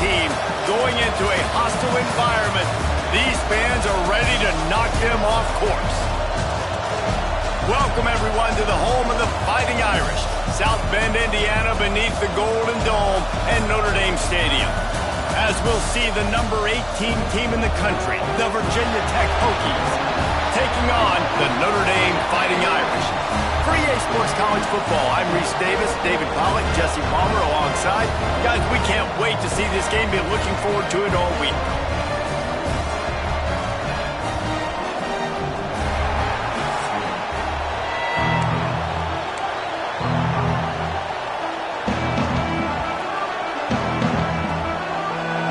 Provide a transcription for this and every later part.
team going into a hostile environment. These fans are ready to knock them off course. Welcome, everyone, to the home of the Fighting Irish, South Bend, Indiana, beneath the Golden Dome and Notre Dame Stadium. As we'll see the number 18 team in the country, the Virginia Tech Hokies, taking on the Notre Dame Fighting Irish. For EA Sports College Football, I'm Reese Davis, David Pollack, Jesse Palmer alongside. Guys, we can't wait to see this game. Been looking forward to it all week.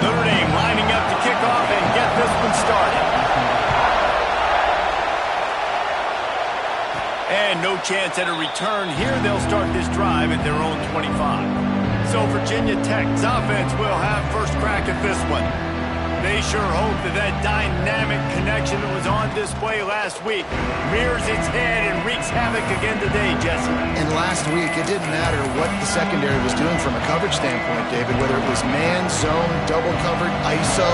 Notre Dame lining up to kick off and get this one started. And no chance at a return here. They'll start this drive at their own 25. So Virginia Tech's offense will have first crack at this one. They sure hope that dynamic connection that was on display last week rears its head and wreaks havoc again today, Jesse. And last week, it didn't matter what the secondary was doing from a coverage standpoint, David, whether it was man, zone, double covered, ISO.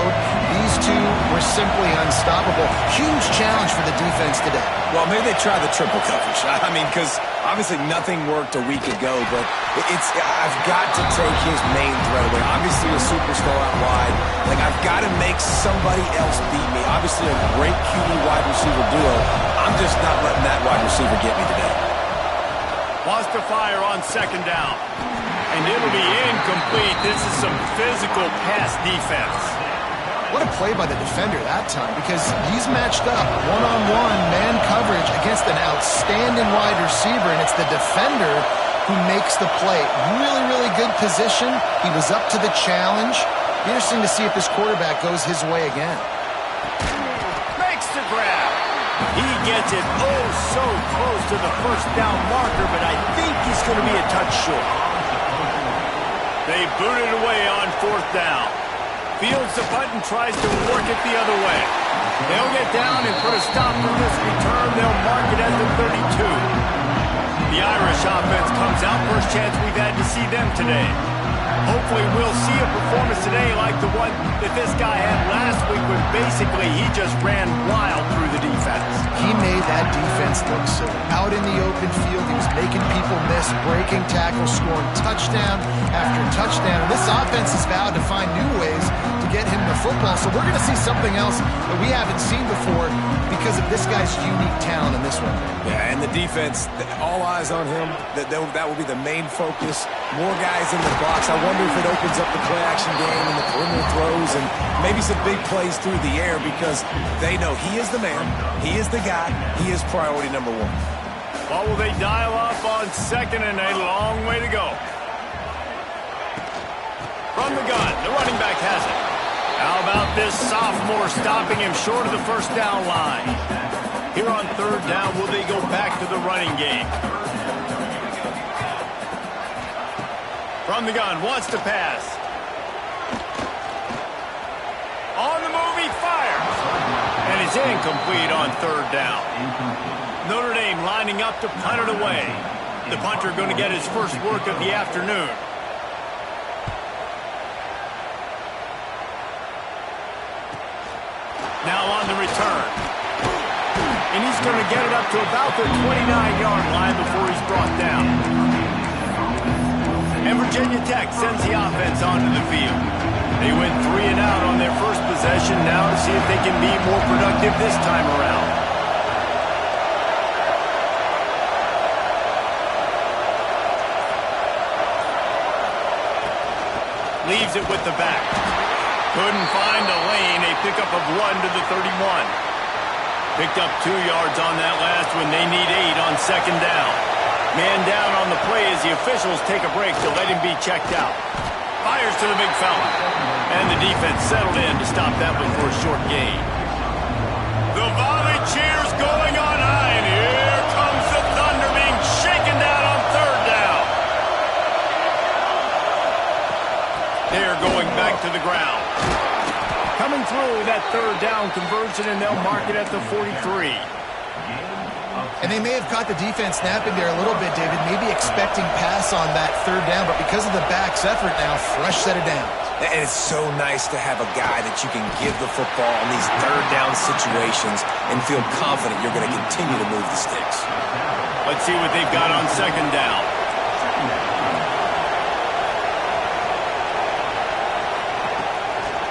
These two were simply unstoppable. Huge challenge for the defense today. Well, maybe they try the triple coverage. I mean, because obviously nothing worked a week ago, but I've got to take his main threat away. Obviously a superstar out wide. Like, I've got to make somebody else beat me. Obviously a great QB wide receiver duo. I'm just not letting that wide receiver get me today. Wants to fire on second down. And it'll be incomplete. This is some physical pass defense. What a play by the defender that time, because he's matched up one-on-one man coverage against an outstanding wide receiver, and it's the defender who makes the play. Really, really good position. He was up to the challenge. Be interesting to see if this quarterback goes his way again. Makes the grab. He gets it so close to the first down marker, but I think he's going to be a touch short. They boot it away on fourth down. Fields the punt and tries to work it the other way. They'll get down and put a stop to this return. They'll mark it at the 32. The Irish offense comes out. First chance we've had to see them today. Hopefully we'll see a performance today like the one that this guy had last week, when basically he just ran wild through the defense. He made that defense look silly. Out in the open field, he was making people miss, breaking tackles, scoring touchdown after touchdown. This offense has vowed to find new ways to get him the football, so we're going to see something else that we haven't seen before because of this guy's unique talent in this one. Yeah, and the defense, all eyes on him. That will be the main focus. More guys in the box. I wonder if it opens up the play-action game and the perimeter throws and maybe some big plays through the air, because they know he is the man, he is the guy, he is priority number one. What will they dial up on second and a long way to go? From the gun, the running back has it. How about this sophomore stopping him short of the first down line? Here on third down, will they go back to the running game? From the gun, wants to pass. On the move, he fires. And it's incomplete on third down. Notre Dame lining up to punt it away. The punter going to get his first work of the afternoon. Now on the return. And he's going to get it up to about the 29-yard line before he's brought down. And Virginia Tech sends the offense onto the field. They went 3 and out on their first possession. Now to see if they can be more productive this time around. Leaves it with the back. Couldn't find a lane. A pickup of 1 to the 31. Picked up 2 yards on that last one. They need 8 on second down. Man down on the play as the officials take a break to let him be checked out. Fires to the big fella. And the defense settled in to stop that one for a short gain. The volley cheers going on high. And here comes the Thunder being shaken down on third down. They're going back to the ground. Coming through that third down conversion, and they'll mark it at the 43. And they may have caught the defense snapping there a little bit, David, maybe expecting expecting pass on that third down, but because of the back's effort now, fresh set of downs. And it's so nice to have a guy that you can give the football in these third down situations and feel confident you're going to continue to move the sticks. Let's see what they've got on second down.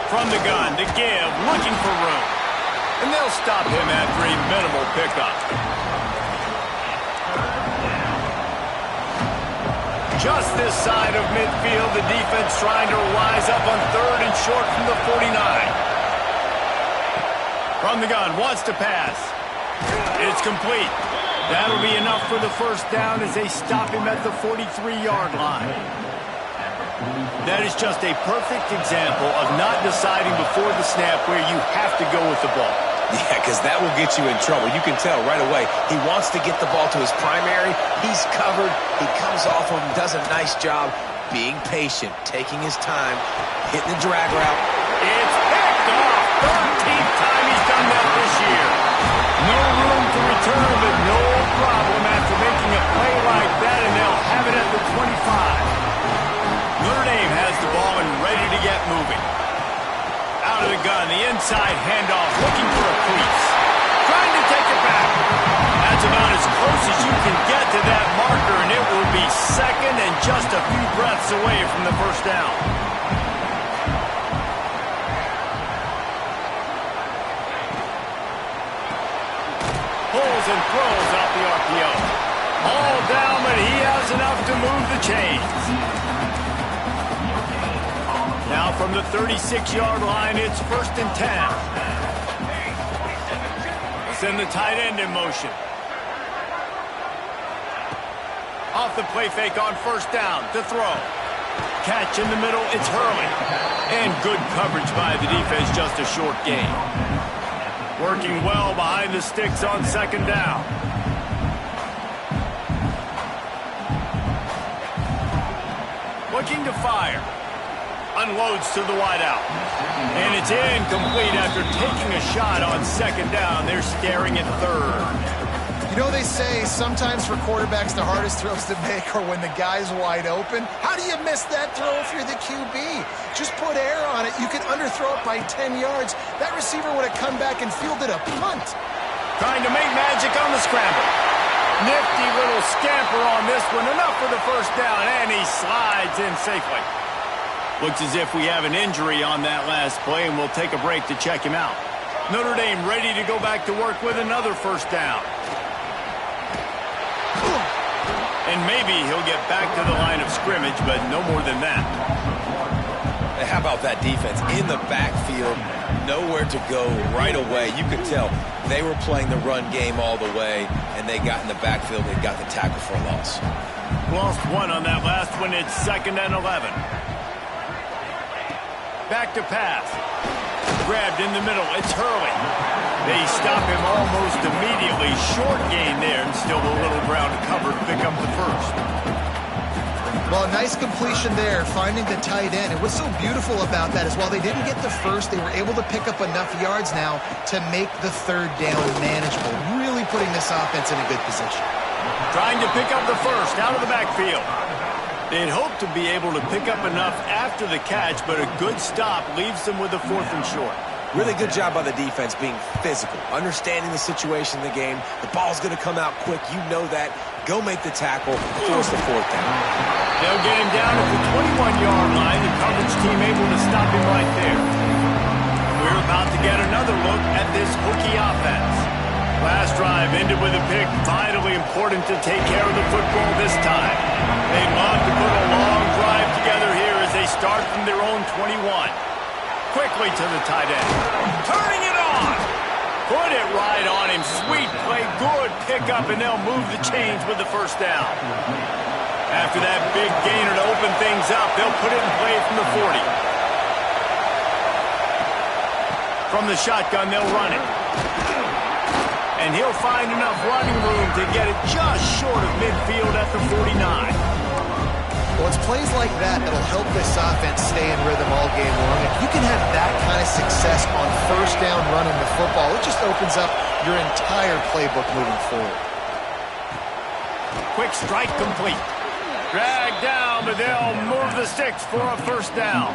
From the gun, to give, looking for room. And they'll stop him after a minimal pickup. Just this side of midfield, the defense trying to rise up on third and short from the 49. From the gun, wants to pass. It's complete. That'll be enough for the first down as they stop him at the 43-yard line. That is just a perfect example of not deciding before the snap where you have to go with the ball. Yeah, because that will get you in trouble. You can tell right away. He wants to get the ball to his primary. He's covered. He comes off of him, does a nice job being patient, taking his time, hitting the drag route. It's picked off. 13th time he's done that this year. No room to return, but no problem after making a play like that, and they'll have it at the 25. Notre Dame has the ball and ready to get moving. Out of the gun, the inside handoff, looking for a crease. Trying to take it back. That's about as close as you can get to that marker, and it will be second and just a few breaths away from the first down. Pulls and throws out the RPO. All down, but he has enough to move the chains. Now from the 36-yard line, it's 1st and 10. Send the tight end in motion. Off the play fake on first down to throw. Catch in the middle, it's Hurley. And good coverage by the defense, just a short gain. Working well behind the sticks on second down. Looking to fire. Unloads to the wideout. And it's incomplete after taking a shot on second down. They're staring at third. You know, they say sometimes for quarterbacks the hardest throws to make are when the guy's wide open. How do you miss that throw if you're the QB? Just put air on it. You can underthrow it by 10 yards. That receiver would have come back and fielded a punt. Trying to make magic on the scramble. Nifty little scamper on this one. Enough for the first down, and he slides in safely. Looks as if we have an injury on that last play, and we'll take a break to check him out. Notre Dame ready to go back to work with another first down. And maybe he'll get back to the line of scrimmage, but no more than that. How about that defense in the backfield? Nowhere to go right away. You could tell they were playing the run game all the way, and they got in the backfield and got the tackle for a loss. Lost one on that last one. It's 2nd and 11. Back to pass. Grabbed in the middle. It's Hurley. They stop him almost immediately. Short gain there, and still a little ground to cover to pick up the first. Well, a nice completion there, finding the tight end. And what's so beautiful about that is while they didn't get the first, they were able to pick up enough yards now to make the third down manageable. Really putting this offense in a good position. Trying to pick up the first out of the backfield. They'd hoped to be able to pick up enough after the catch, but a good stop leaves them with a 4th and short. Really good job by the defense being physical, understanding the situation in the game. The ball's going to come out quick. You know that. Go make the tackle. Force the 4th down. They'll get him down at the 21-yard line. The coverage team able to stop him right there. We're about to get another look at this Hokie offense. Last drive ended with a pick. Vitally important to take care of the football this time. They love to put a long drive together here as they start from their own 21. Quickly to the tight end. Turning it on. Put it right on him. Sweet play. Good pickup, and they'll move the chains with the first down. After that big gainer to open things up, they'll put it in play from the 40. From the shotgun, they'll run it. And he'll find enough running room to get it just short of midfield at the 49. Well, it's plays like that that'll help this offense stay in rhythm all game long. If you can have that kind of success on first down running the football, it just opens up your entire playbook moving forward. Quick strike complete. Dragged down, but they'll move the sticks for a first down.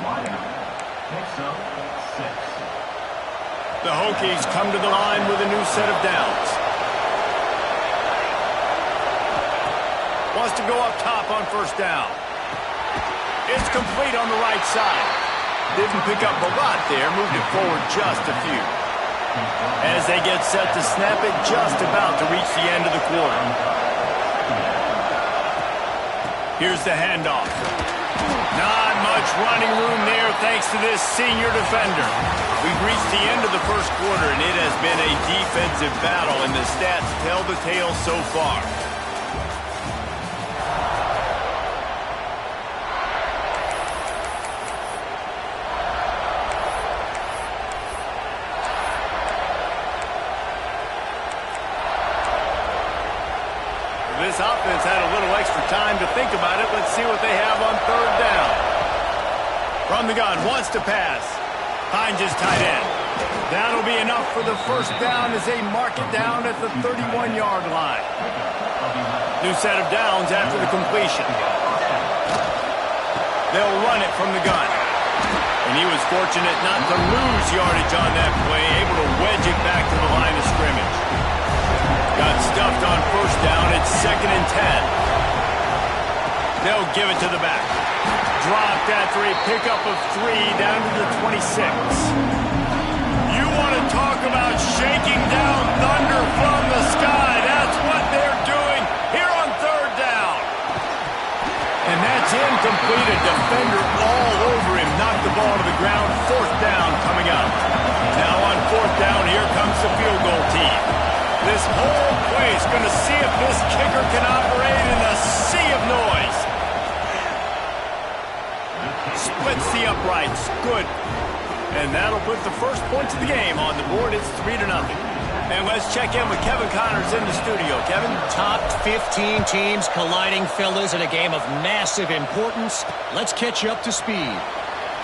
The Hokies come to the line with a new set of downs. Wants to go up top on first down. It's complete on the right side. Didn't pick up a lot there, moved it forward just a few. As they get set to snap it, just about to reach the end of the quarter. Here's the handoff. Not much running room there thanks to this senior defender. We've reached the end of the first quarter, and it has been a defensive battle, and the stats tell the tale so far. This offense had a little extra time to think about it. Let's see what they have on third down. From the gun, wants to pass. Finds his tight end. That'll be enough for the first down as they mark it down at the 31-yard line. New set of downs after the completion. They'll run it from the gun. And he was fortunate not to lose yardage on that play, able to wedge it back to the line of scrimmage. Got stuffed on first down. It's 2nd and 10. They'll give it to the back. Dropped after a pickup of 3 down to the 26. You want to talk about shaking down thunder from the sky. That's what they're doing here on third down. And that's incomplete. A defender all over him. Knocked the ball to the ground. 4th down coming up. Now on 4th down, here comes the field goal team. This whole play is going to see if this kicker can operate in a sea of noise. Splits the uprights. Good. And that'll put the first points of the game on the board. It's 3-0. And let's check in with Kevin Connors in the studio. Kevin? Top 15 teams colliding, fellas, in a game of massive importance. Let's catch you up to speed.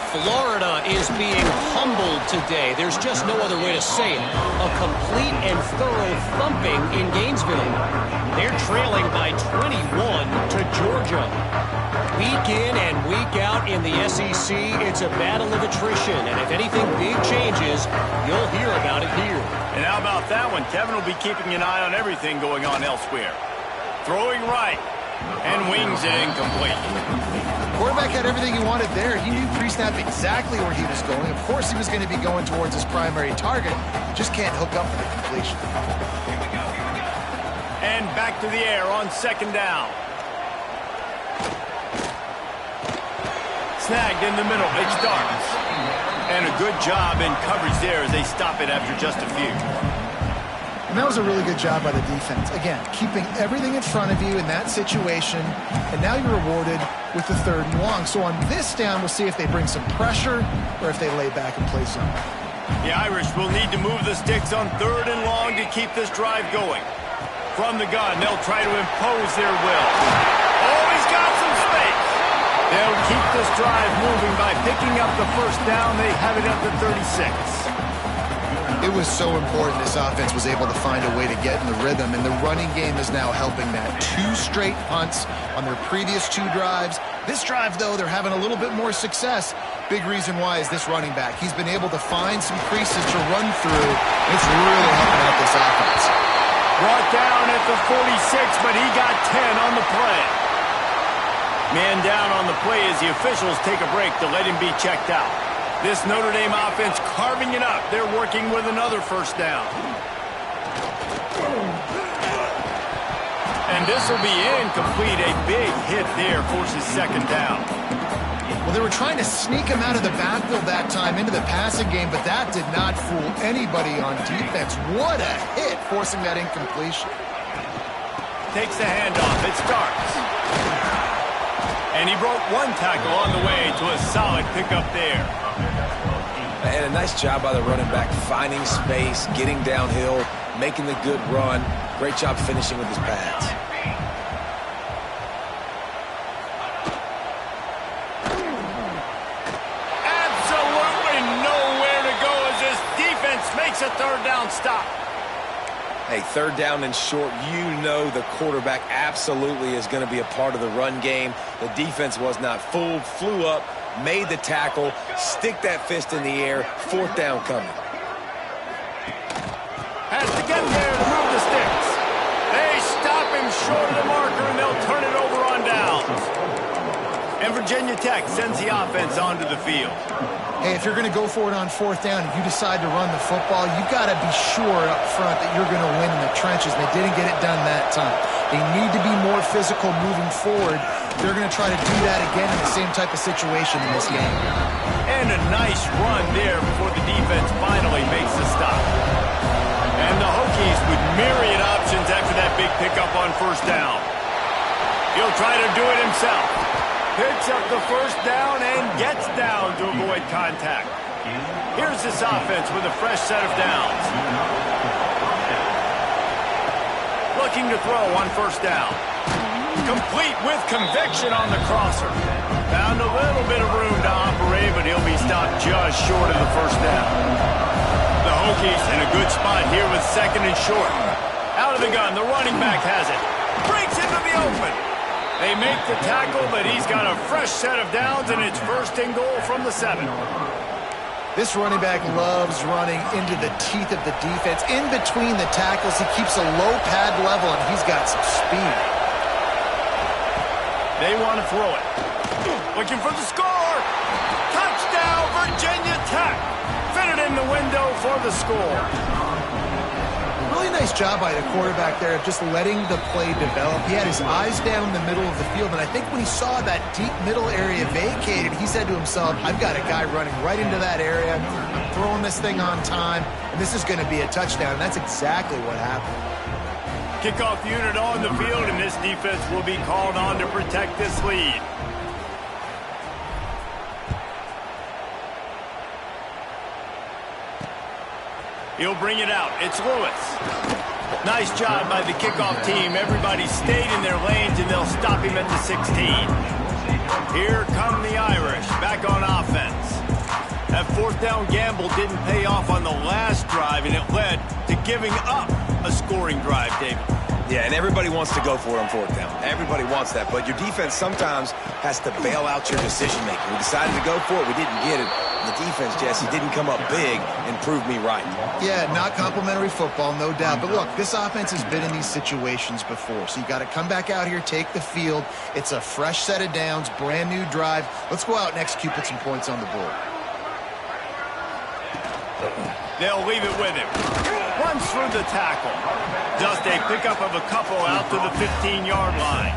Florida is being humbled today. There's just no other way to say it. A complete and thorough thumping in Gainesville. They're trailing by 21 to Georgia. Week in and week out in the SEC, it's a battle of attrition. And if anything big changes, you'll hear about it here. And how about that one? Kevin will be keeping an eye on everything going on elsewhere. Throwing right. And wings it incomplete. Quarterback had everything he wanted there. He knew pre-snap exactly where he was going. Of course he was going to be going towards his primary target. Just can't hook up for the completion. And back to the air on 2nd down. Snagged in the middle. It starts. And a good job in coverage there as they stop it after just a few. And that was a really good job by the defense. Again, keeping everything in front of you in that situation, and now you're rewarded with the 3rd and long. So on this down, we'll see if they bring some pressure or if they lay back and play zone. The Irish will need to move the sticks on 3rd and long to keep this drive going. From the gun, they'll try to impose their will. Oh, he's got some space. They'll keep this drive moving by picking up the first down. They have it at the 36. It was so important this offense was able to find a way to get in the rhythm, and the running game is now helping that. 2 straight punts on their previous 2 drives. This drive, though, they're having a little bit more success. Big reason why is this running back. He's been able to find some creases to run through. It's really helping out this offense. Brought down at the 46, but he got 10 on the play. Man down on the play as the officials take a break to let him be checked out. This Notre Dame offense carving it up. They're working with another first down. And this will be incomplete. A big hit there forces 2nd down. Well, they were trying to sneak him out of the backfield that time into the passing game, but that did not fool anybody on defense. What a hit, forcing that incompletion. Takes the handoff. It starts. And he broke 1 tackle on the way to a solid pickup there. And a nice job by the running back, finding space, getting downhill, making the good run. Great job finishing with his pads. Absolutely nowhere to go as this defense makes a 3rd down stop. Hey, third down and short, you know the quarterback absolutely is going to be a part of the run game. The defense was not fooled, flew up, made the tackle, stick that fist in the air, fourth down coming. Has to get there to move the sticks. They stop him short of the marker, and they'll turn it over on downs. And Virginia Tech sends the offense onto the field. Hey, if you're going to go for it on fourth down and you decide to run the football, you've got to be sure up front that you're going to win in the trenches. They didn't get it done that time. They need to be more physical moving forward. They're going to try to do that again in the same type of situation in this game. And a nice run there before the defense finally makes the stop. And the Hokies with myriad options after that big pickup on first down. He'll try to do it himself. Picks up the first down and gets down to avoid contact. Here's this offense with a fresh set of downs. Looking to throw on first down. Complete with conviction on the crosser. Found a little bit of room to operate, but he'll be stopped just short of the first down. The Hokies in a good spot here with second and short. Out of the gun, the running back has it. Breaks into the open. They make the tackle, but he's got a fresh set of downs, and it's first and goal from the 7. This running back loves running into the teeth of the defense. In between the tackles, he keeps a low pad level, and he's got some speed. They want to throw it. Looking for the score. Touchdown, Virginia Tech. Fitted in the window for the score. Really nice job by the quarterback there of just letting the play develop. He had his eyes down the middle of the field, and I think when he saw that deep middle area vacated, he said to himself, I've got a guy running right into that area. I'm throwing this thing on time, and this is going to be a touchdown, and that's exactly what happened. Kickoff unit on the field, and this defense will be called on to protect this lead. He'll bring it out. It's Lewis. Nice job by the kickoff team. Everybody stayed in their lanes, and they'll stop him at the 16. Here come the Irish, back on offense. That fourth down gamble didn't pay off on the last drive, and it led to giving up a scoring drive, David. Yeah, and everybody wants to go for it on fourth down. Everybody wants that, but your defense sometimes has to bail out your decision-making. We decided to go for it. We didn't get it. The defense, Jesse, didn't come up big and prove me right. Yeah, not complimentary football, no doubt. But look, this offense has been in these situations before, so you got to come back out here, take the field. It's a fresh set of downs, brand new drive. Let's go out and execute, put some points on the board. They'll leave it with him. Runs through the tackle. Just a pickup of a couple out to the 15-yard line.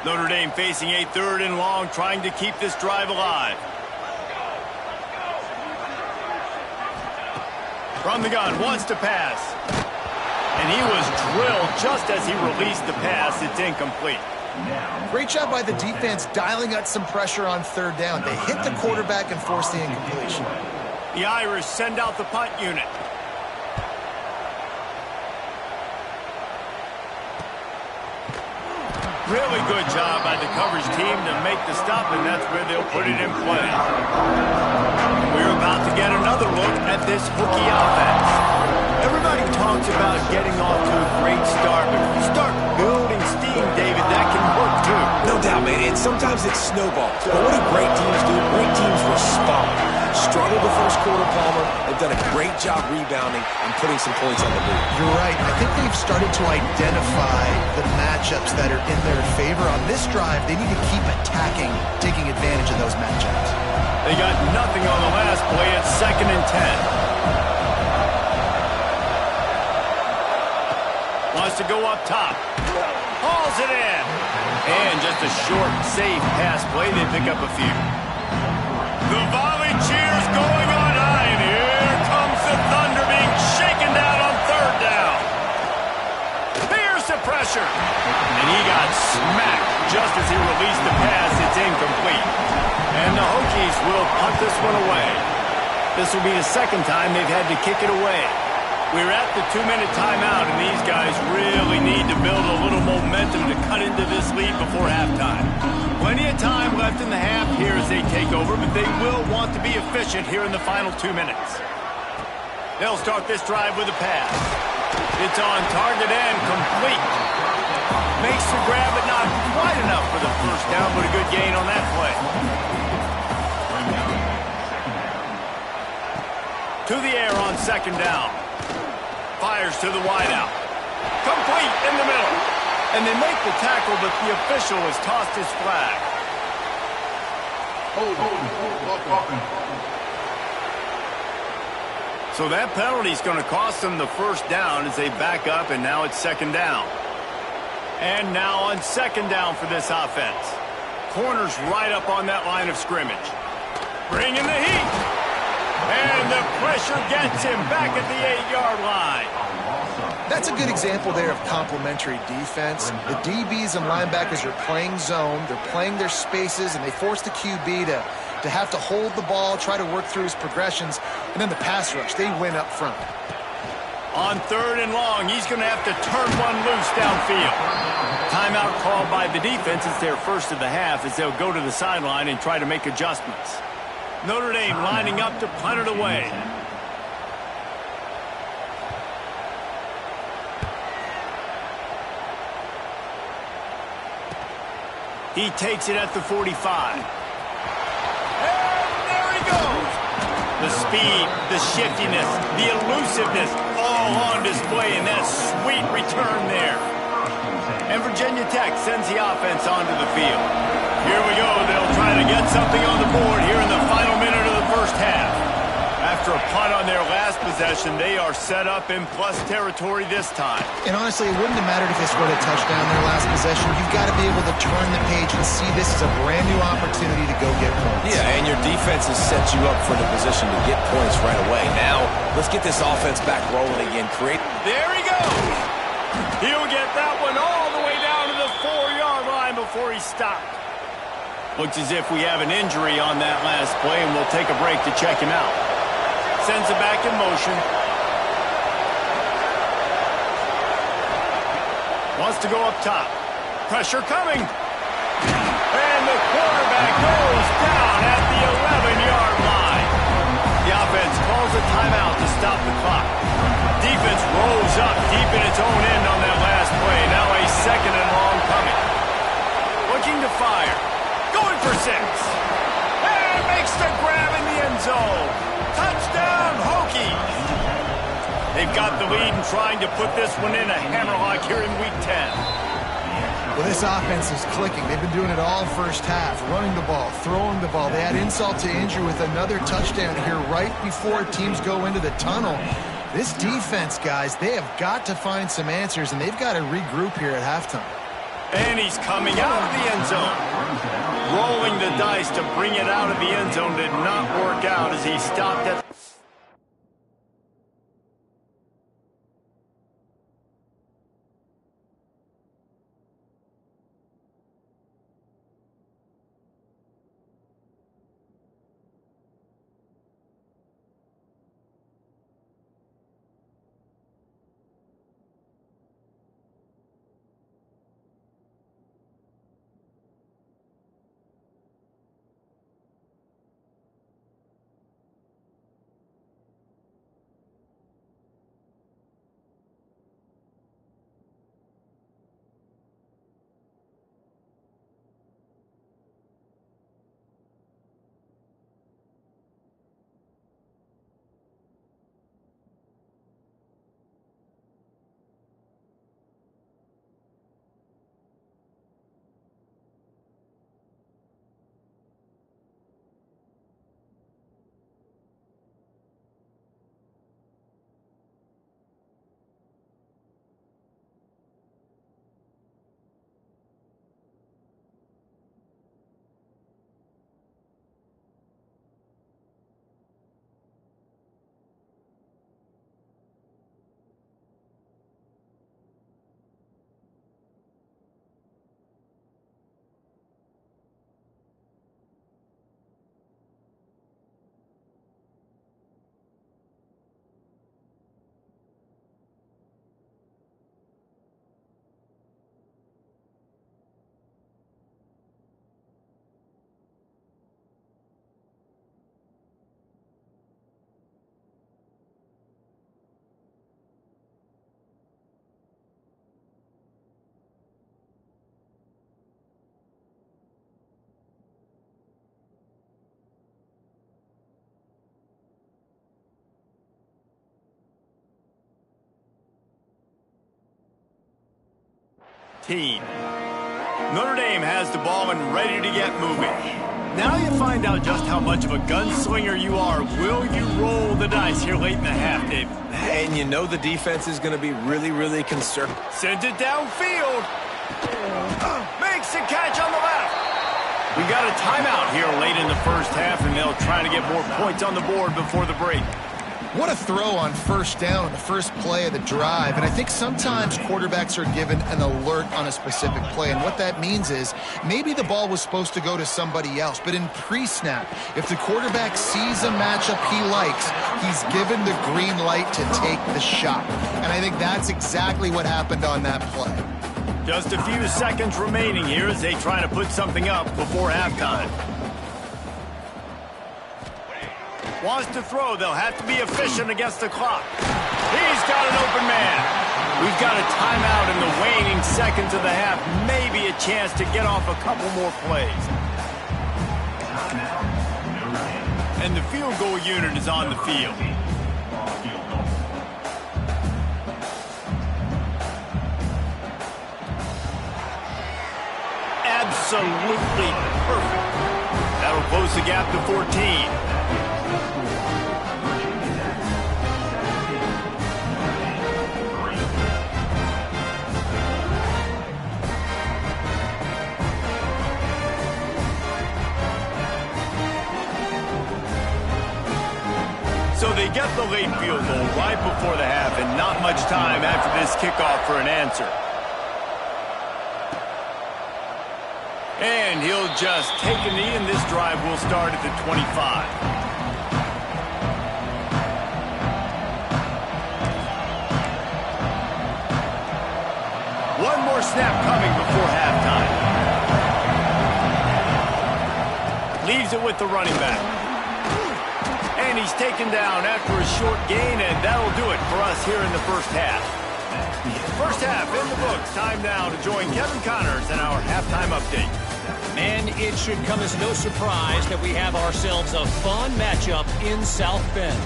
Notre Dame facing a third and long, trying to keep this drive alive. From the gun, wants to pass. And he was drilled just as he released the pass. It's incomplete. Great job by the defense dialing up some pressure on third down. They hit the quarterback and forced the incompletion. The Irish send out the punt unit. Really good job by the coverage team to make the stop, and that's where they'll put it in play. We're about to get another look at this Hokie offense. Everybody talks about getting off to a great start, but if you start building steam, David, that can work too. No doubt, man. And sometimes it snowballs. But what do great teams do? Great teams respond. Struggled the first quarter, Palmer. They've done a great job rebounding and putting some points on the board. You're right. I think they've started to identify the matchups that are in their favor. On this drive, they need to keep attacking, taking advantage of those matchups. They got nothing on the last play. It's 2nd and 10. Wants to go up top. Hauls it in. And just a short, safe pass play. They pick up a few. The volley cheers going on high, and here comes the Thunder being shaken down on third down. Here's the pressure. And he got smacked just as he released the pass. It's incomplete. And the Hokies will punt this one away. This will be the second time they've had to kick it away. We're at the 2-minute timeout, and these guys really need to build a little momentum to cut into this lead before halftime. Plenty of time left in the half here as they take over, but they will want to be efficient here in the final 2 minutes. They'll start this drive with a pass. It's on target and complete. Makes the grab, but not quite enough for the first down, but a good gain on that play. To the air on second down. Fires to the wideout. Complete in the middle. And they make the tackle, but the official has tossed his flag. So that penalty is going to cost them the first down as they back up, and now it's second down. And now on second down for this offense. Corner's right up on that line of scrimmage. Bring in the heat. And the pressure gets him back at the 8-yard line. That's a good example there of complementary defense. The DBs and linebackers are playing zone. They're playing their spaces, and they force the QB to have to hold the ball, try to work through his progressions, and then the pass rush, they win up front. On third and long, he's going to have to turn one loose downfield. Timeout called by the defense. It's their first of the half as they'll go to the sideline and try to make adjustments. Notre Dame lining up to punt it away. He takes it at the 45. And there he goes. The speed, the shiftiness, the elusiveness, all on display in that sweet return there. And Virginia Tech sends the offense onto the field. Here we go. They'll try to get something on the board here in the final minute of the first half. After a punt on their last possession, they are set up in plus territory this time. And honestly, it wouldn't have mattered if they scored a touchdown their last possession. You've got to be able to turn the page and see this as a brand new opportunity to go get points. Yeah, and your defense has set you up for the position to get points right away. Now, let's get this offense back rolling again. There he goes. He'll get that one all the way down to the 4-yard line before he stopped. Looks as if we have an injury on that last play, and we'll take a break to check him out. Sends it back in motion. Wants to go up top. Pressure coming. And the quarterback goes down at the 11-yard line. The offense calls a timeout to stop the clock. Defense rolls up deep in its own end on that last play. Now a second and long coming. Looking to fire. Going for 6. And makes the grab in the end zone. Touchdown, Hokies. They've got the lead and trying to put this one in a hammerlock here in Week 10. Well, this offense is clicking. They've been doing it all first half, running the ball, throwing the ball. They had insult to injury with another touchdown here right before teams go into the tunnel. This defense, guys, they have got to find some answers, and they've got to regroup here at halftime. And he's coming out of the end zone. Rolling the dice to bring it out of the end zone did not work out as he stopped at 14. Notre Dame has the ball and ready to get moving. Now you find out just how much of a gunslinger you are. Will you roll the dice here late in the half, Dave? And you know the defense is going to be really, really concerned. Sends it downfield. Makes the catch on the left. We got a timeout here late in the first half, and they'll try to get more points on the board before the break. What a throw on first down, the first play of the drive. And I think sometimes quarterbacks are given an alert on a specific play. And what that means is maybe the ball was supposed to go to somebody else. But in pre-snap, if the quarterback sees a matchup he likes, he's given the green light to take the shot. And I think that's exactly what happened on that play. Just a few seconds remaining here as they try to put something up before halftime. Wants to throw. They'll have to be efficient against the clock. He's got an open man. We've got a timeout in the waning seconds of the half. Maybe a chance to get off a couple more plays. And the field goal unit is on the field. Absolutely perfect. That'll close the gap to 14. So they get the late field goal right before the half, and not much time after this kickoff for an answer. And he'll just take a knee, and this drive will start at the 25. One more snap coming before halftime. Leaves it with the running back. And he's taken down after a short gain, and that'll do it for us here in the first half. First half in the books. Time now to join Kevin Connors in our halftime update. And it should come as no surprise that we have ourselves a fun matchup in South Bend.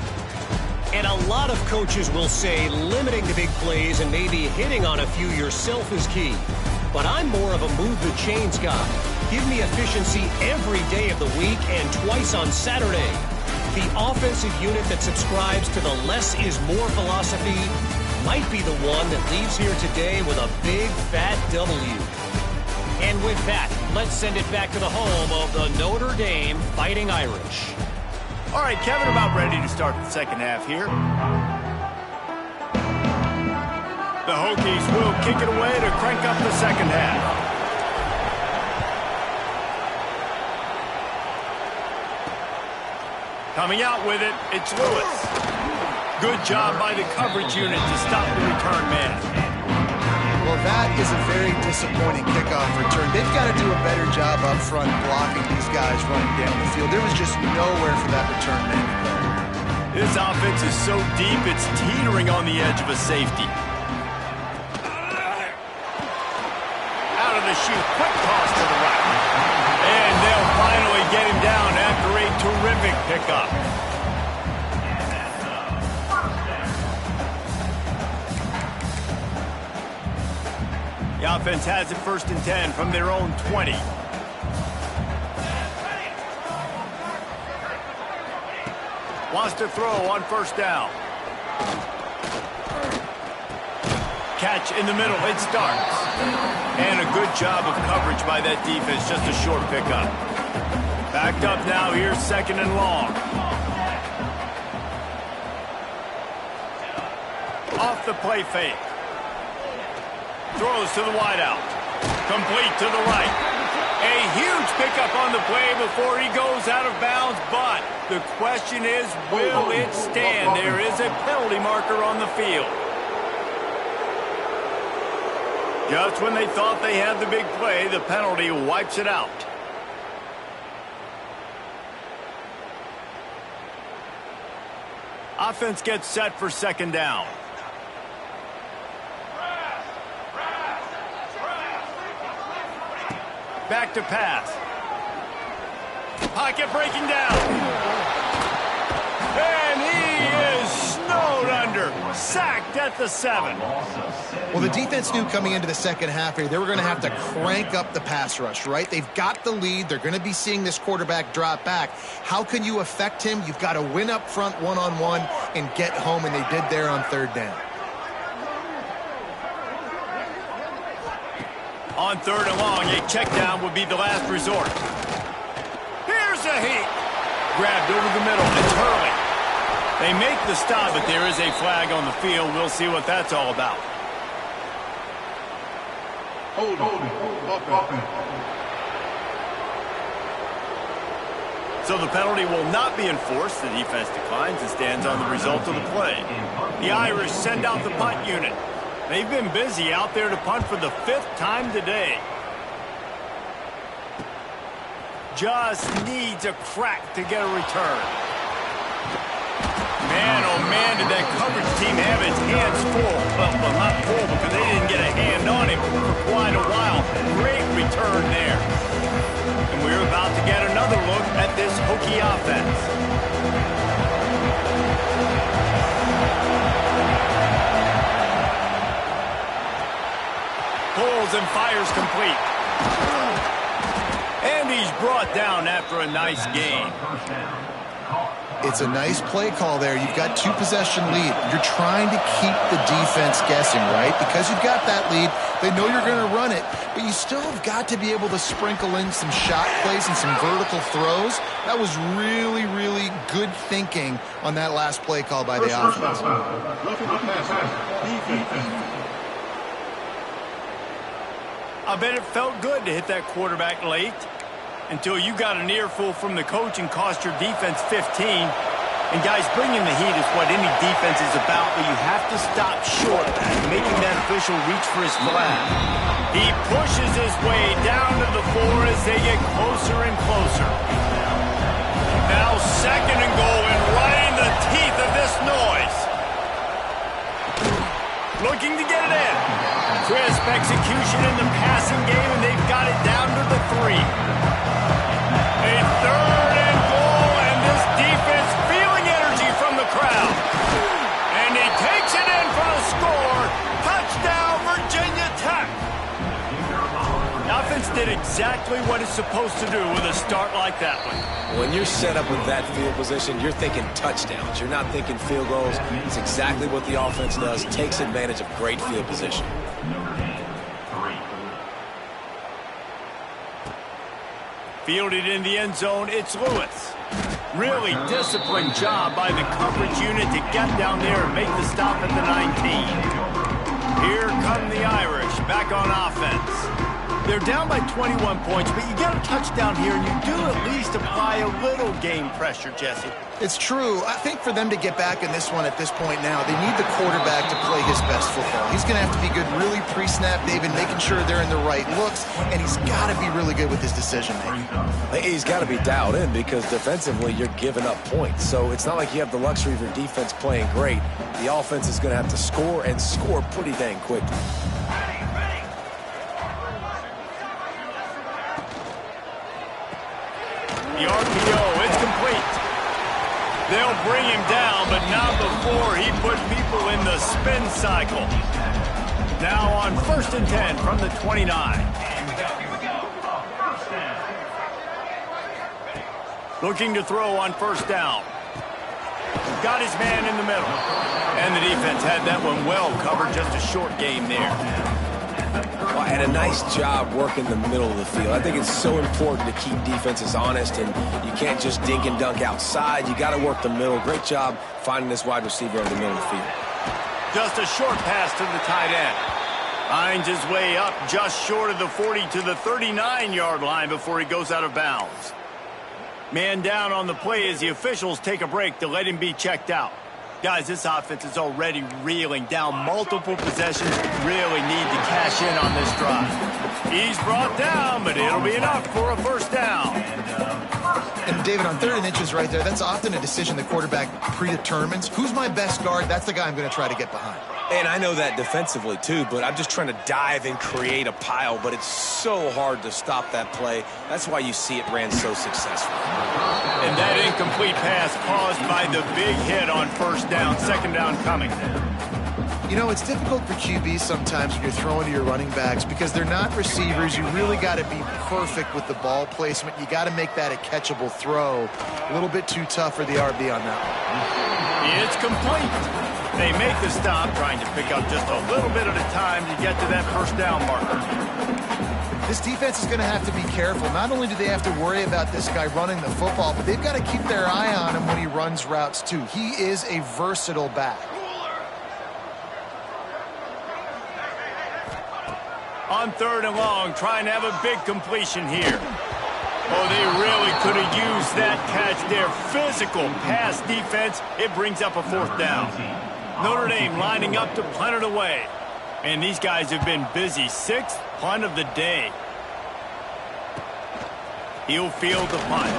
And a lot of coaches will say limiting the big plays and maybe hitting on a few yourself is key. But I'm more of a move the chains guy. Give me efficiency every day of the week and twice on Saturday. The offensive unit that subscribes to the less is more philosophy might be the one that leaves here today with a big fat W. And with that, let's send it back to the home of the Notre Dame Fighting Irish. All right, Kevin, about ready to start the second half here. The Hokies will kick it away to crank up the second half. Coming out with it, it's Lewis. Good job by the coverage unit to stop the return man. Well, that is a very disappointing kickoff return. They've got to do a better job up front blocking these guys running down the field. There was just nowhere for that return man to go. This offense is so deep, it's teetering on the edge of a safety. Out of the chute, quick toss to the right. And they'll finally get him down after a terrific pickup. The offense has it 1st and 10 from their own 20. Wants to throw on 1st down. Catch in the middle, it starts. And a good job of coverage by that defense, just a short pickup. Backed up now, here's 2nd and long. Off the play fake. Throws to the wideout. Complete to the right. A huge pickup on the play before he goes out of bounds, but the question is, will it stand? There is a penalty marker on the field. Just when they thought they had the big play, the penalty wipes it out. Offense gets set for 2nd down. Back to pass. Pocket breaking down. And he is snowed under. Sacked at the 7. Well, the defense knew coming into the second half here, they were going to have to crank up the pass rush, right? They've got the lead. They're going to be seeing this quarterback drop back. How can you affect him? You've got to win up front one-on-one and get home, and they did there on third down. On third and long, a check down would be the last resort. Here's a heat. Grabbed over the middle. It's Hurley. They make the stop, but there is a flag on the field. We'll see what that's all about. Hold on. So the penalty will not be enforced. The defense declines and stands on the result of the play. The Irish send out the punt unit. They've been busy out there to punt for the 5th time today. Just needs a crack to get a return. Man, oh man, did that coverage team have its hands full. Well, not full because they didn't get a hand on him for quite a while. Great return there. And we're about to get another look at this Hokie offense. Pulls and fires complete. And he's brought down after a nice gain. It's a nice play call there. You've got 2-possession lead. You're trying to keep the defense guessing, right? Because you've got that lead, they know you're going to run it, but you still have got to be able to sprinkle in some shot plays and some vertical throws. That was really, really good thinking on that last play call by the offense. I bet it felt good to hit that quarterback late until you got an earful from the coach and cost your defense 15. And guys, bringing the heat is what any defense is about, but you have to stop short of that, making that official reach for his flag. He pushes his way down to the 4 as they get closer and closer. Now 2nd and goal, and right in the teeth of this noise. Looking to get it in. Crisp execution in the passing game, and they've got it down to the 3. A 3rd and goal, and this defense feeling energy from the crowd. And he takes it in for a score. Touchdown, Virginia Tech. The offense did exactly what it's supposed to do with a start like that one. When you're set up with that field position, you're thinking touchdowns. You're not thinking field goals. It's exactly what the offense does. Takes advantage of great field position. Fielded in the end zone, it's Lewis. Really disciplined job by the coverage unit to get down there and make the stop at the 19. Here come the Irish, back on offense. They're down by 21 points, but you get a touchdown here, and you do at least apply a little game pressure, Jesse. It's true. I think for them to get back in this one at this point now, they need the quarterback to play his best football. He's going to have to be good really pre-snap, David, making sure they're in the right looks, and he's got to be really good with his decision-making. He's got to be dialed in because defensively you're giving up points. So it's not like you have the luxury of your defense playing great. The offense is going to have to score and score pretty dang quickly. The RPO, it's complete. They'll bring him down, but not before he put people in the spin cycle. Now on 1st and 10 from the 29. Looking to throw on 1st down. Got his man in the middle. And the defense had that one well covered, just a short game there. Well, and a nice job working the middle of the field. I think it's so important to keep defenses honest, and you can't just dink and dunk outside. You got to work the middle. Great job finding this wide receiver in the middle of the field. Just a short pass to the tight end. Finds his way up just short of the 40 to the 39-yard line before he goes out of bounds. Man down on the play as the officials take a break to let him be checked out. Guys, this offense is already reeling down multiple possessions. Really need to cash in on this drive. He's brought down, but it'll be enough for a 1st down. And David, on 3rd and inches right there, that's often a decision the quarterback predetermines. Who's my best guard? That's the guy I'm going to try to get behind. And I know that defensively, too, but I'm just trying to dive and create a pile, but it's so hard to stop that play. That's why you see it ran so successful. And that incomplete pass caused by the big hit on 1st down, 2nd down coming. You know, it's difficult for QBs sometimes when you're throwing to your running backs because they're not receivers. You really got to be perfect with the ball placement. You got to make that a catchable throw. A little bit too tough for the RB on that one. It's complete. They make the stop, trying to pick up just a little bit at a time to get to that first down marker. This defense is going to have to be careful. Not only do they have to worry about this guy running the football, but they've got to keep their eye on him when he runs routes too. He is a versatile back. On 3rd and long, trying to have a big completion here. Oh, they really could have used that catch there. Physical pass defense. It brings up a 4th down. Notre Dame lining up to punt it away. And these guys have been busy. 6th punt of the day. He'll field the punt.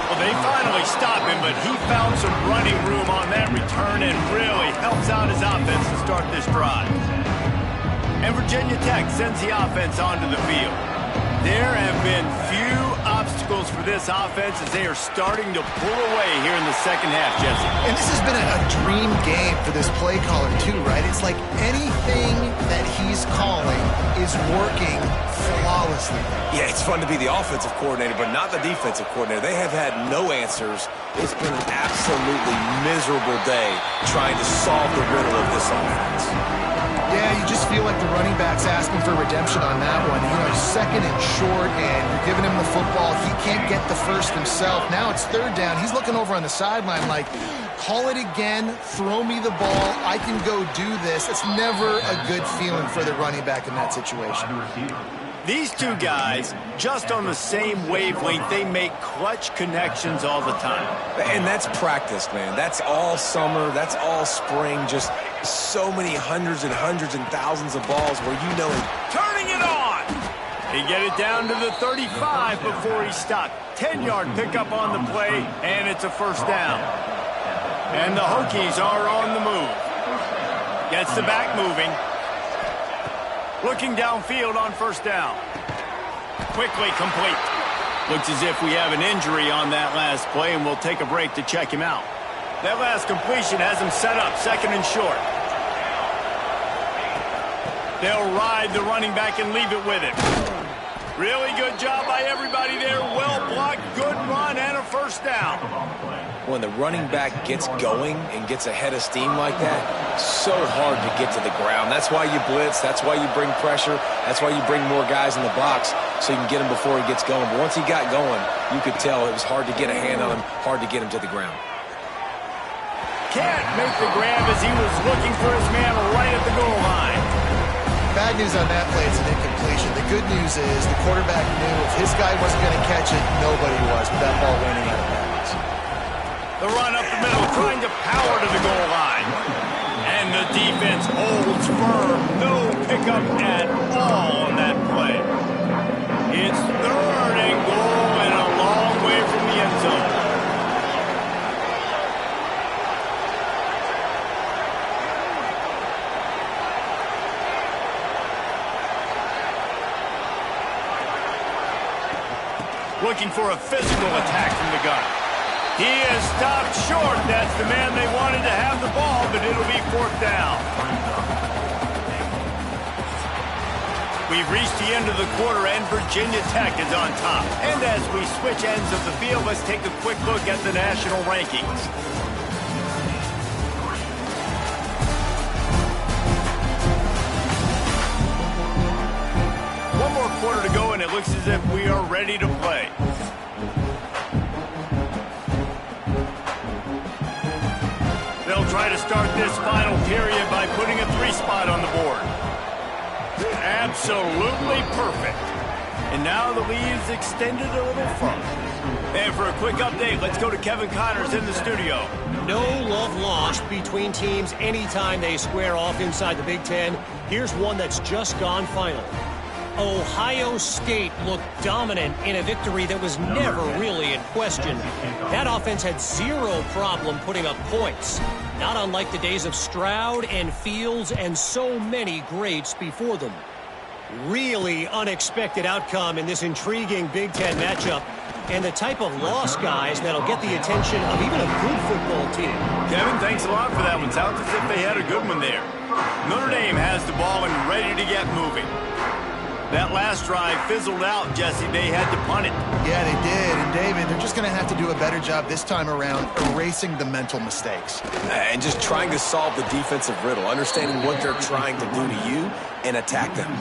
Well, they finally stop him, but he found some running room on that return and really helps out his offense to start this drive. And Virginia Tech sends the offense onto the field. There have been few obstacles for this offense as they are starting to pull away here in the second half, Jesse. And this has been a dream game for this play caller too, right? It's like anything that he's calling is working flawlessly. Yeah, it's fun to be the offensive coordinator, but not the defensive coordinator. They have had no answers. It's been an absolutely miserable day trying to solve the riddle of this offense. Yeah, you just feel like the running back's asking for redemption on that one. You know, he's 2nd and short, and you're giving him the football. He can't get the first himself. Now it's 3rd down. He's looking over on the sideline like, call it again, throw me the ball, I can go do this. It's never a good feeling for the running back in that situation. These two guys, just on the same wavelength, they make clutch connections all the time. And that's practice, man. That's all summer. That's all spring. Just so many hundreds and thousands of balls where you know it. Turning it on! They get it down to the 35 before he stopped. 10-yard pickup on the play, and it's a 1st down. And the Hokies are on the move. Gets the back moving. Looking downfield on 1st down. Quickly complete. Looks as if we have an injury on that last play, and we'll take a break to check him out. That last completion has him set up 2nd and short. They'll ride the running back and leave it with him. Really good job by everybody there. Well blocked, good run, and a 1st down. When the running back gets going and gets ahead of steam like that, so hard to get to the ground. That's why you blitz. That's why you bring pressure. That's why you bring more guys in the box so you can get him before he gets going. But once he got going, you could tell it was hard to get a hand on him, hard to get him to the ground. Can't make the grab as he was looking for his man right at the goal line. Bad news on that play, it's an incompletion. The good news is the quarterback knew if his guy wasn't going to catch it, nobody was with that ball landing out of bounds. The run up the middle, trying to power to the goal line. And the defense holds firm. No pickup at all on that play. It's 3rd and goal and a long way from the end zone. Looking for a physical attack from the gun. He is stopped short. That's the man they wanted to have the ball, but it'll be 4th down. We've reached the end of the quarter, and Virginia Tech is on top. And as we switch ends of the field, let's take a quick look at the national rankings. One more quarter to go, and it looks as if we are ready to play. They'll try to start this final period by putting a 3-spot on the board. Absolutely perfect. And now the lead is extended a little further. And for a quick update, let's go to Kevin Connors in the studio. No love lost between teams anytime they square off inside the Big Ten. Here's one that's just gone final. Ohio State looked dominant in a victory that was never really in question. That offense had zero problem putting up points, not unlike the days of Stroud and Fields and so many greats before them. Really unexpected outcome in this intriguing Big Ten matchup. and the type of loss, guys, that'll get the attention of even a good football team. Kevin, thanks a lot for that one. Sounds as if they had a good one there. Notre Dame has the ball and ready to get moving. That last drive fizzled out, Jesse. They had to punt it. Yeah, they did. And, David, they're just going to have to do a better job this time around erasing the mental mistakes. And just trying to solve the defensive riddle, understanding what they're trying to do to you and attack them.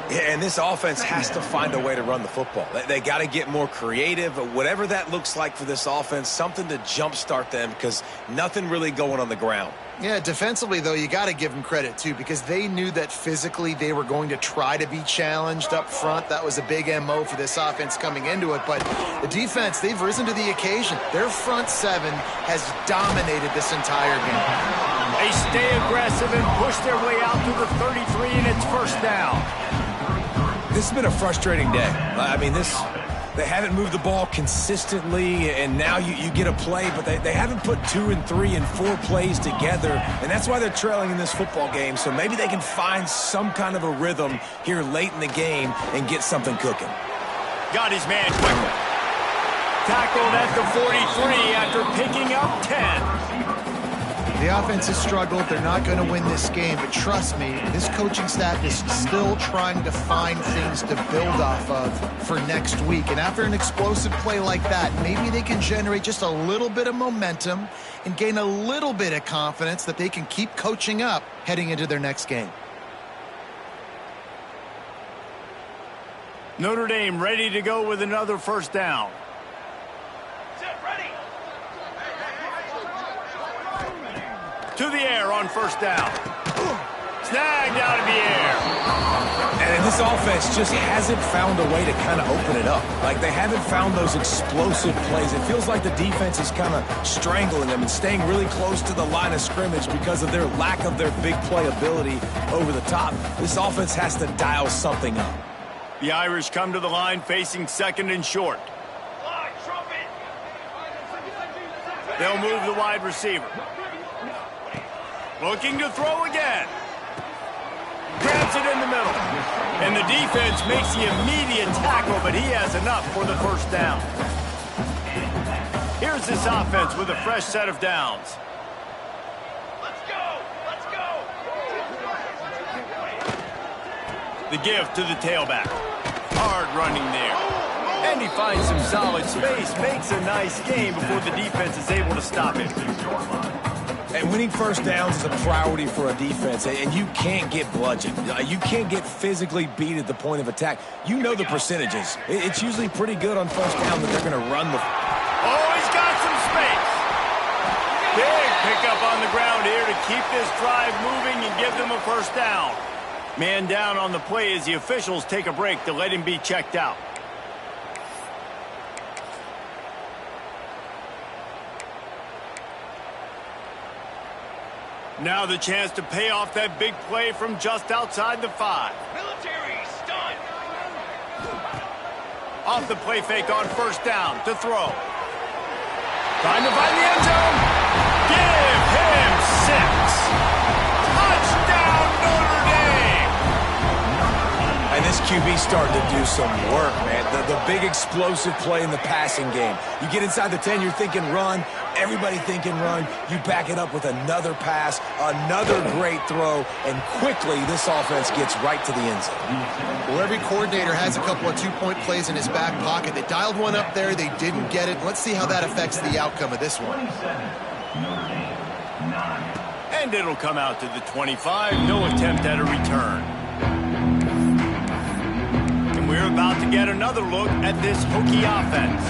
And this offense has to find a way to run the football. They got to get more creative, whatever that looks like for this offense, something to jumpstart them because nothing really going on the ground. Yeah, defensively, though, you got to give them credit, too, because they knew that physically they were going to try to be challenged up front. That was a big MO for this offense coming into it. But the defense, they've risen to the occasion. Their front seven has dominated this entire game. They stay aggressive and push their way out to the 33, and it's first down. This has been a frustrating day. I mean, they haven't moved the ball consistently, and now you get a play, but they haven't put 2 and 3 and 4 plays together, and that's why they're trailing in this football game. So maybe they can find some kind of a rhythm here late in the game and get something cooking. Got his man quickly. Tackled at the 43 after picking up 10. The offense has struggled. They're not going to win this game, but trust me, this coaching staff is still trying to find things to build off of for next week. And after an explosive play like that, maybe they can generate just a little bit of momentum and gain a little bit of confidence that they can keep coaching up heading into their next game. Notre Dame ready to go with another first down. To the air on first down. Snagged out of the air. And this offense just hasn't found a way to kind of open it up. Like, they haven't found those explosive plays. It feels like the defense is kind of strangling them and staying really close to the line of scrimmage because of their lack of their big play ability over the top. This offense has to dial something up. The Irish come to the line facing second and short. They'll move the wide receiver. Looking to throw again. Grabs it in the middle. And the defense makes the immediate tackle, but he has enough for the first down. Here's this offense with a fresh set of downs. Let's go! Let's go! The give to the tailback. Hard running there. And he finds some solid space, makes a nice game before the defense is able to stop him. And winning first downs is a priority for a defense, and you can't get bludgeoned. You can't get physically beat at the point of attack. You know the percentages. It's usually pretty good on first down that they're going to run the... Oh, he's got some space. Big pickup on the ground here to keep this drive moving and give them a first down. Man down on the play as the officials take a break to let him be checked out. Now the chance to pay off that big play from just outside the 5. Military stunt. Off the play fake on first down to throw. Trying to find the end zone. Give him 6. Touchdown Notre Dame. And this QB's starting to do some work, man. The big explosive play in the passing game. You get inside the 10, you're thinking run. Everybody thinking run. You back it up with another pass, another great throw, and quickly this offense gets right to the end zone. Well, every coordinator has a couple of two-point plays in his back pocket. They dialed one up there. They didn't get it. Let's see how that affects the outcome of this one. And it'll come out to the 25. No attempt at a return. And we're about to get another look at this Hokie offense.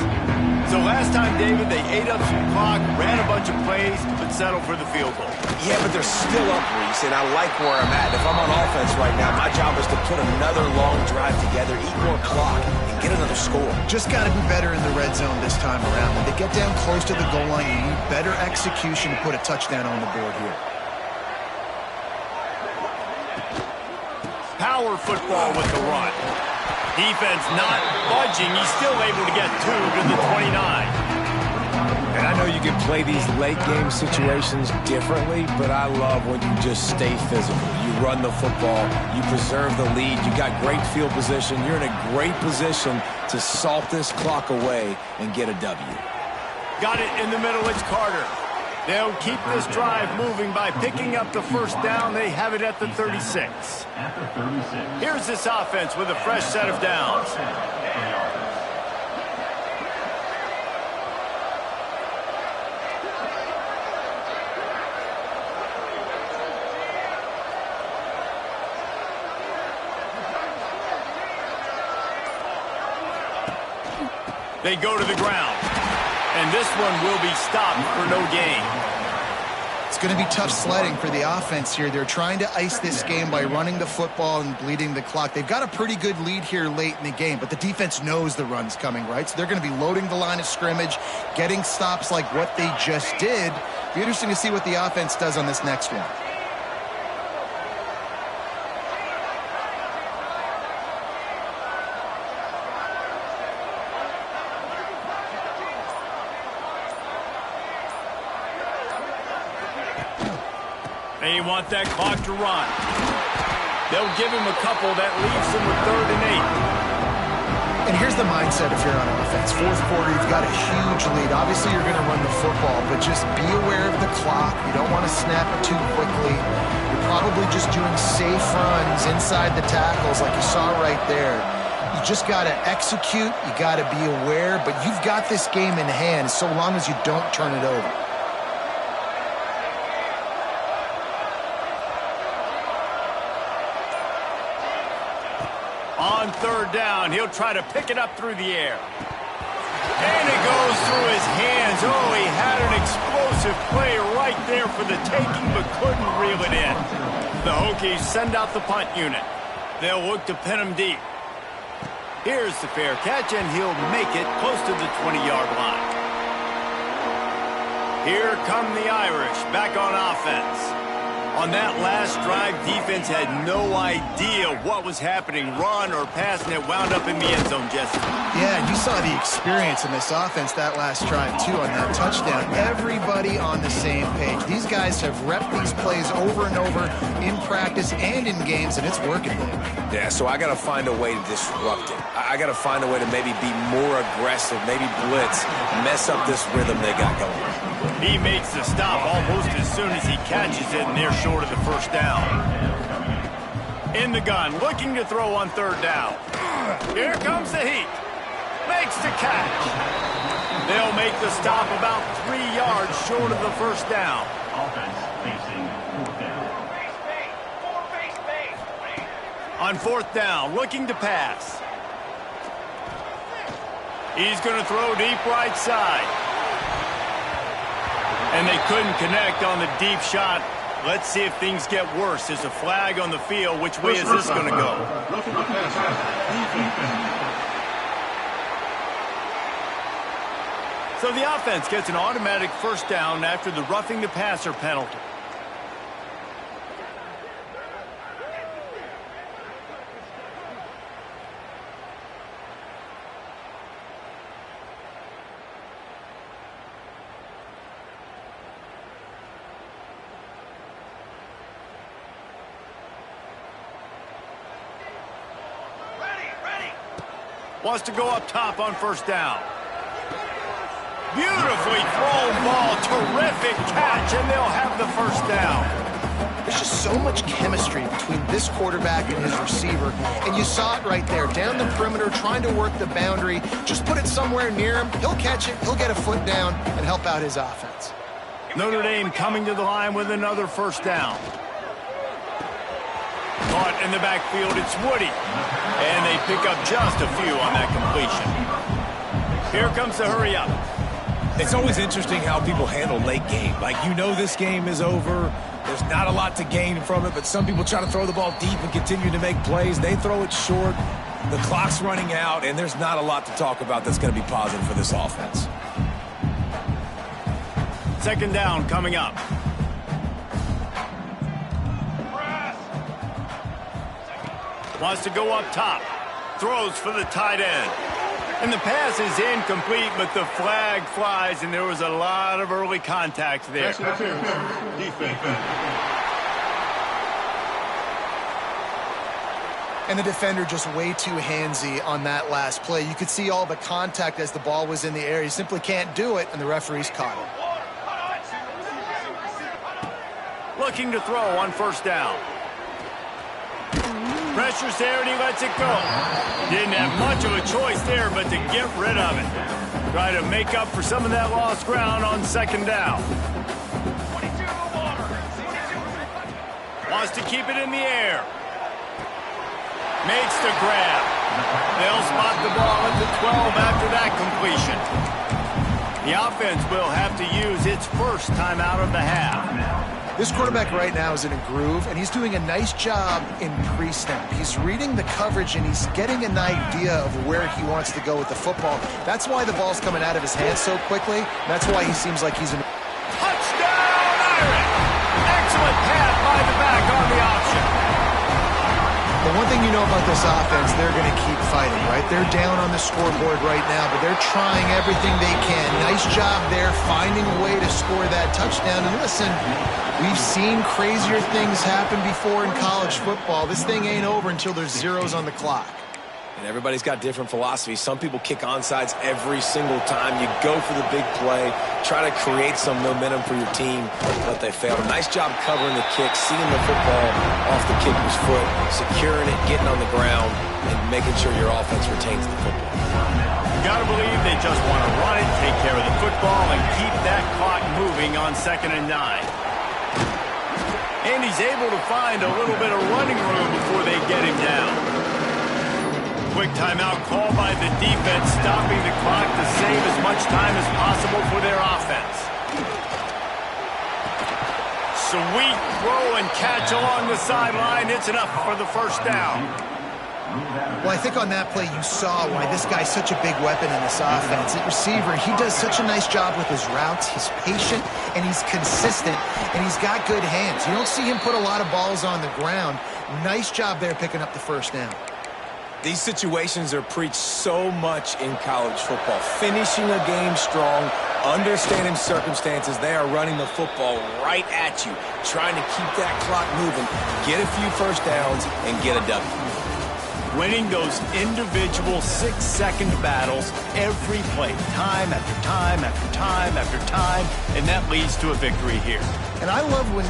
So last time, David, they ate up some clock, ran a bunch of plays, but settled for the field goal. Yeah, but they're still up, Reese, and I like where I'm at. If I'm on offense right now, my job is to put another long drive together, eat more clock, and get another score. Just got to be better in the red zone this time around. When they get down close to the goal line, you need better execution to put a touchdown on the board here. Power football with the run. Defense not budging. He's still able to get 2 to the 29. And I know you can play these late game situations differently, but I love when you just stay physical. You run the football, you preserve the lead, you got great field position, you're in a great position to salt this clock away and get a W. Got it in the middle. It's Carter. They'll keep this drive moving by picking up the first down. They have it at the 36. Here's this offense with a fresh set of downs. They go to the ground. And this one will be stopped for no gain. It's going to be tough sledding for the offense here. They're trying to ice this game by running the football and bleeding the clock. They've got a pretty good lead here late in the game, but the defense knows the run's coming, right? So they're going to be loading the line of scrimmage, getting stops like what they just did. Be interesting to see what the offense does on this next one. They want that clock to run. They'll give him a couple. That leaves him with 3rd and 8. And here's the mindset if you're on offense. Fourth quarter, you've got a huge lead. Obviously, you're going to run the football, but just be aware of the clock. You don't want to snap it too quickly. You're probably just doing safe runs inside the tackles like you saw right there. You just got to execute. You got to be aware, but you've got this game in hand so long as you don't turn it over. On 3rd down, he'll try to pick it up through the air. And it goes through his hands. Oh, he had an explosive play right there for the taking, but couldn't reel it in. The Hokies send out the punt unit. They'll look to pin him deep. Here's the fair catch, and he'll make it close to the 20-yard line. Here come the Irish back on offense. On that last drive, defense had no idea what was happening, run or pass, and it wound up in the end zone, Jesse. Yeah, and you saw the experience in this offense that last drive, too, on that touchdown. Everybody on the same page. These guys have repped these plays over and over in practice and in games, and it's working. Yeah, so I got to find a way to disrupt it. I got to find a way to maybe be more aggressive, maybe blitz, mess up this rhythm they got going. He makes the stop almost as soon as he catches it, and they're short of the first down. In the gun, looking to throw on 3rd down. Here comes the heat. Makes the catch. They'll make the stop about 3 yards short of the first down. Offense facing 4th down. On 4th down, looking to pass. He's going to throw deep right side. And they couldn't connect on the deep shot. Let's see if things get worse. There's a flag on the field. Which way is this going to go? So the offense gets an automatic first down after the roughing the passer penalty. Wants to go up top on 1st down. Beautifully thrown ball. Terrific catch, and they'll have the first down. There's just so much chemistry between this quarterback and his receiver, and you saw it right there. Down the perimeter, trying to work the boundary. Just put it somewhere near him. He'll catch it. He'll get a foot down and help out his offense. Notre Dame coming to the line with another first down. Caught in the backfield, it's Woody. And they pick up just a few on that completion. Here comes the hurry up. It's always interesting how people handle late game. Like, you know this game is over. There's not a lot to gain from it, but some people try to throw the ball deep and continue to make plays. They throw it short. The clock's running out, and there's not a lot to talk about that's going to be positive for this offense. 2nd down coming up. Wants to go up top. Throws for the tight end. And the pass is incomplete, but the flag flies, and there was a lot of early contact there. Defense. 2 And the defender just way too handsy on that last play. You could see all the contact as the ball was in the air. He simply can't do it, and the referee's caught him. Looking to throw on first down. Pressure's there, and he lets it go. Didn't have much of a choice there, but to get rid of it. Try to make up for some of that lost ground on second down. Wants to keep it in the air. Makes the grab. They'll spot the ball at the 12 after that completion. The offense will have to use its first timeout of the half. This quarterback right now is in a groove, and he's doing a nice job in pre-snap. He's reading the coverage, and he's getting an idea of where he wants to go with the football. That's why the ball's coming out of his hands so quickly. That's why he seems like he's in... Touchdown, Irish! Excellent pass by the back on the option. The one thing you know about this offense, they're going to keep fighting, right? They're down on the scoreboard right now, but they're trying everything they can. Nice job there, finding a way to score that touchdown. And listen, we've seen crazier things happen before in college football. This thing ain't over until there's zeros on the clock. And everybody's got different philosophies. Some people kick onside every single time. You go for the big play, try to create some momentum for your team, but they failed. A nice job covering the kick, seeing the football off the kicker's foot, securing it, getting on the ground, and making sure your offense retains the football. You got to believe they just want to run it, take care of the football, and keep that clock moving on 2nd and 9. And he's able to find a little bit of running room before they get him down. Quick timeout call by the defense, stopping the clock to save as much time as possible for their offense. Sweet throw and catch along the sideline. It's enough for the first down. Well, I think on that play you saw why this guy's such a big weapon in this offense. At receiver, he does such a nice job with his routes. He's patient, and he's consistent, and he's got good hands. You don't see him put a lot of balls on the ground. Nice job there picking up the first down. These situations are preached so much in college football. Finishing a game strong, understanding circumstances. They are running the football right at you, trying to keep that clock moving, get a few first downs, and get a W. Winning those individual 6-second battles every play, time after time after time after time, and that leads to a victory here. And I love when